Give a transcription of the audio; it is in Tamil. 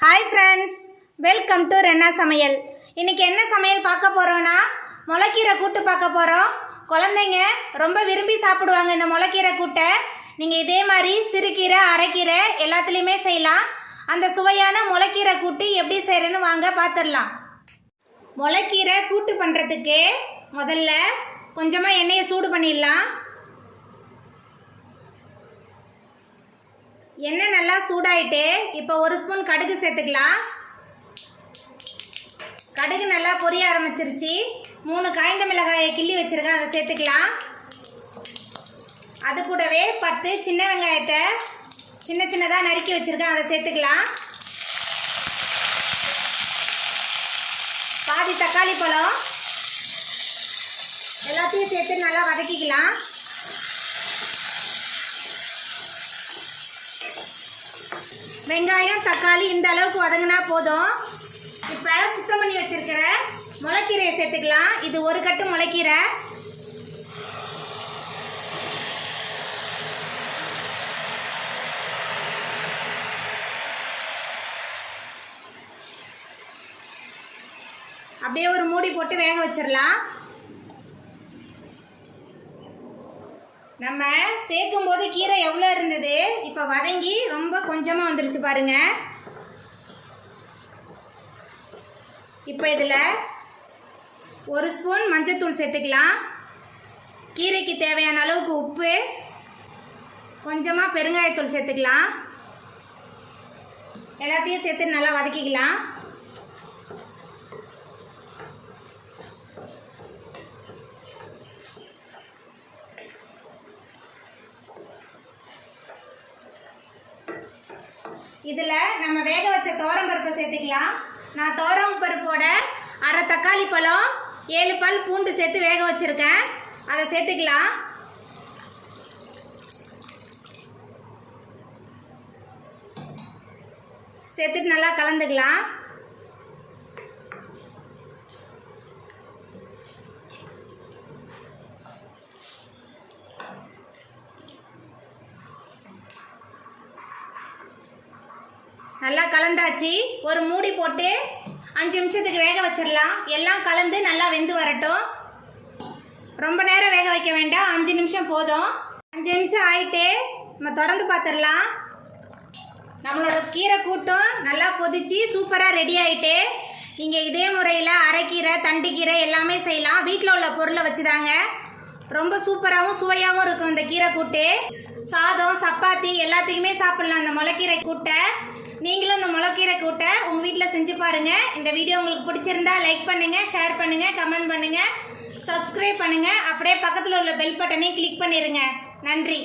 Hi friends, welcome to Renna சமையல். இன்றைக்கி என்ன சமையல் பார்க்க போகிறோன்னா முளைக்கீரை கூட்டு பார்க்க போகிறோம். குழந்தைங்க ரொம்ப விரும்பி சாப்பிடுவாங்க இந்த முளைக்கீரை கூட்டை. நீங்கள் இதே மாதிரி சிறுகீரை அரைக்கீரை எல்லாத்துலேயுமே செய்யலாம். அந்த சுவையான முளைக்கீரை கூட்டு எப்படி செய்கிறேன்னு வாங்க பார்த்துடலாம். முளைக்கீரை கூட்டு பண்ணுறதுக்கு முதல்ல கொஞ்சமாக எண்ணெயை சூடு பண்ணிடலாம். எண்ணெய் நல்லா சூடாயிட்டு இப்போ ஒரு ஸ்பூன் கடுகு சேர்த்துக்கலாம். கடுகு நல்லா பொரிய ஆரம்பிச்சிருச்சு. 3 காய்ந்த மிளகாயை கிள்ளி வச்சுருக்கேன், அதை சேர்த்துக்கலாம். அது கூடவே 10 சின்ன வெங்காயத்தை சின்ன சின்னதாக நறுக்கி வச்சுருக்கேன், அதை சேர்த்துக்கலாம். பாதி தக்காளி பழம் எல்லாத்தையும் சேர்த்து நல்லா வதக்கிக்கலாம். வெங்காயம் தக்காளி இந்த அளவுக்கு வதங்கினா போதும். இப்போ சுத்தம் பண்ணி வச்சிருக்கிற முளைக்கீரையை சேர்த்துக்கலாம். இது 1 கட்டு முளைக்கீரை. அப்படியே ஒரு மூடி போட்டு வேக வச்சிடலாம். நம்ம சேர்க்கும் போது கீரை எவ்வளோ இருந்தது, இப்போ வதங்கி ரொம்ப கொஞ்சமாக வந்துருச்சு பாருங்க. இப்போ இதில் 1 ஸ்பூன் மஞ்சத்தூள் சேர்த்துக்கலாம். கீரைக்கு தேவையான அளவுக்கு உப்பு, கொஞ்சமாக பெருங்காயத்தூள் சேர்த்துக்கலாம். எல்லாத்தையும் சேர்த்து நல்லா வதக்கிக்கலாம். இதில் நம்ம வேக வச்ச பருப்பை சேர்த்துக்கலாம். நான் பருப்போட அரை தக்காளி பழம் 7 பல் பூண்டு சேர்த்து வேக வச்சுருக்கேன், அதை சேர்த்துக்கலாம். சேர்த்துட்டு நல்லா கலந்துக்கலாம். நல்லா கலந்தாச்சு. ஒரு மூடி போட்டு 5 நிமிஷத்துக்கு வேக வச்சிடலாம். எல்லாம் கலந்து நல்லா வெந்து வரட்டும். ரொம்ப நேரம் வேக வைக்க வேண்டாம், 5 நிமிஷம் போதும். 5 நிமிஷம் ஆயிட்டு நம்ம திறந்து பார்த்துடலாம். நம்மளோட கீரை கூட்டும் நல்லா கொதிச்சு சூப்பராக ரெடி ஆகிட்டு. நீங்கள் இதே முறையில் அரைக்கீரை தண்டுக்கீரை எல்லாமே செய்யலாம். வீட்டில் உள்ள பொருளை வச்சுதாங்க. ரொம்ப சூப்பராகவும் சுவையாகவும் இருக்கும் இந்த கீரை கூட்டு. சாதம் சப்பாத்தி எல்லாத்துக்குமே சாப்பிட்லாம் இந்த முளைக்கீரை கூட்டை. நீங்களும் இந்த முளைக்கீரை கூட்டை உங்கள் வீட்டில் செஞ்சு பாருங்கள். இந்த வீடியோ உங்களுக்கு பிடிச்சிருந்தா லைக் பண்ணுங்கள், ஷேர் பண்ணுங்கள், கமெண்ட் பண்ணுங்கள், சப்ஸ்கிரைப் பண்ணுங்கள். அப்படியே பக்கத்தில் உள்ள பெல் பட்டனையும் கிளிக் பண்ணிடுங்க. நன்றி.